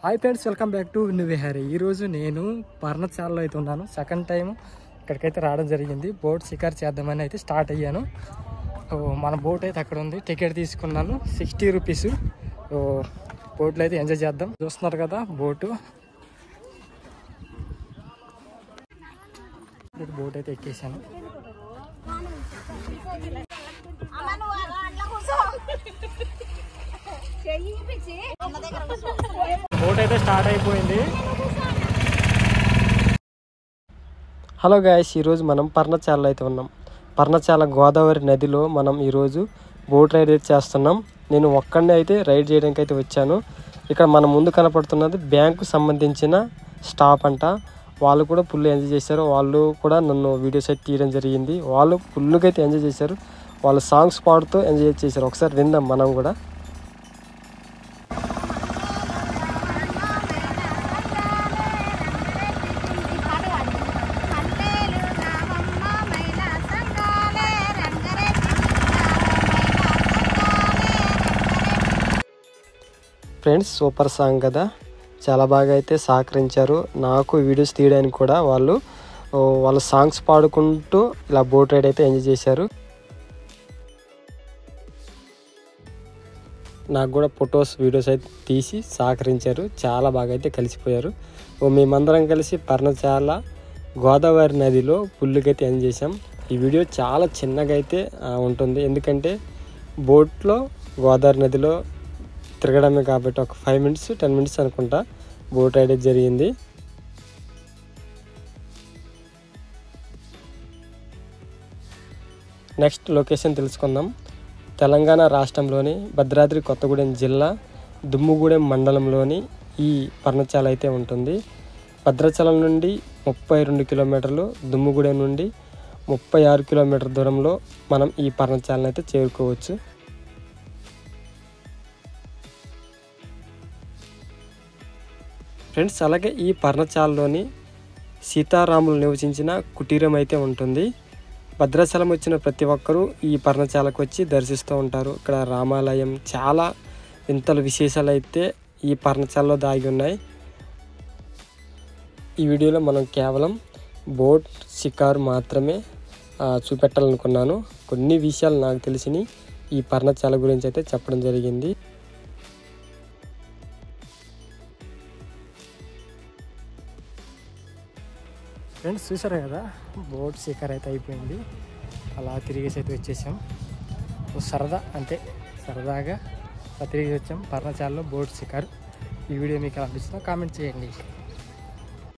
Hi friends, welcome back to Vihari. ఈరోజు నేను పర్ణశాలలో అయితే ఉన్నాను. సెకండ్ టైం ఇక్కడికైతే రావడం జరిగింది. బోట్ షికారు చేద్దామని అయితే స్టార్ట్ అయ్యాను. మన బోట్ అయితే అక్కడ ఉంది. టికెట్ తీసుకున్నాను 60 రూపీస్. బోట్లో అయితే ఎంజాయ్ చేద్దాం. చూస్తున్నారు కదా బోటు. బోట్ అయితే ఎక్కేసాను. బోట్ అయితే స్టార్ట్ అయిపోయింది. హలో గాయస్, ఈరోజు మనం పర్ణశాలలో అయితే ఉన్నాం. పర్ణశాల గోదావరి నదిలో మనం ఈరోజు బోట్ రైడ్ అయితే చేస్తున్నాం. నేను ఒక్కడినే అయితే రైడ్ చేయడానికి అయితే వచ్చాను. ఇక్కడ మన ముందు కనపడుతున్నది బ్యాంకు సంబంధించిన స్టాప్ అంట. వాళ్ళు కూడా ఫుల్ ఎంజాయ్ చేశారు. వాళ్ళు కూడా నన్ను వీడియోస్ అయితే తీయడం జరిగింది. వాళ్ళు ఫుల్గా అయితే ఎంజాయ్ చేశారు. వాళ్ళు సాంగ్స్ పాడుతూ ఎంజాయ్ చేశారు. ఒకసారి విందాం మనం కూడా. ఫ్రెండ్స్, సూపర్ సాంగ్ కదా, చాలా బాగా అయితే సహకరించారు నాకు వీడియోస్ తీయడానికి కూడా. వాళ్ళ సాంగ్స్ పాడుకుంటూ ఇలా బోట్ రైడ్ అయితే ఎంజాయ్ చేశారు. నాకు కూడా ఫొటోస్ వీడియోస్ అయితే తీసి సహకరించారు. చాలా బాగా అయితే కలిసిపోయారు. మేమందరం కలిసి పర్ణశాల గోదావరి నదిలో ఫుల్గా అయితే ఎంజాయ్ చేసాం. ఈ వీడియో చాలా చిన్నగా అయితే ఉంటుంది, ఎందుకంటే బోట్లో గోదావరి నదిలో తిరగడమే కాబట్టి ఒక 5 మినిట్స్ 10 మినిట్స్ అనుకుంటా బోట్ రైడ్ జరిగింది. నెక్స్ట్ లొకేషన్ తెలుసుకుందాం. తెలంగాణ రాష్ట్రంలోని భద్రాద్రి కొత్తగూడెం జిల్లా దుమ్ముగూడెం మండలంలోని ఈ పర్ణశాల అయితే ఉంటుంది. భద్రాచలం నుండి 32 కిలోమీటర్లు, దుమ్ముగూడెం నుండి 36 కిలోమీటర్ దూరంలో మనం ఈ పర్ణశాలను అయితే చేరుకోవచ్చు. ఫ్రెండ్స్, అలాగే ఈ పర్ణశాలలోని సీతారాములు నివసించిన కుటీరం అయితే ఉంటుంది. భద్రాచలం వచ్చిన ప్రతి ఒక్కరూ ఈ పర్ణశాలకు వచ్చి దర్శిస్తూ ఉంటారు. ఇక్కడ రామాలయం, చాలా వింతల విశేషాలు అయితే ఈ పర్ణశాలలో దాగి ఉన్నాయి. ఈ వీడియోలో మనం కేవలం బోట్ షికారు మాత్రమే చూపెట్టాలనుకున్నాను. కొన్ని విషయాలు నాకు తెలిసినవి ఈ పర్ణశాల గురించి అయితే చెప్పడం జరిగింది. ఫ్రెండ్స్, చూసారు కదా, బోట్ షికారు అయితే అయిపోయింది. అలా తిరిగేసి అయితే వచ్చేసాం. సరదా అంటే సరదాగా తిరిగి వచ్చాం పర్ణశాలలో బోట్ షికారు. ఈ వీడియో మీకు ఎలా అనిపిస్తుందో కామెంట్ చేయండి.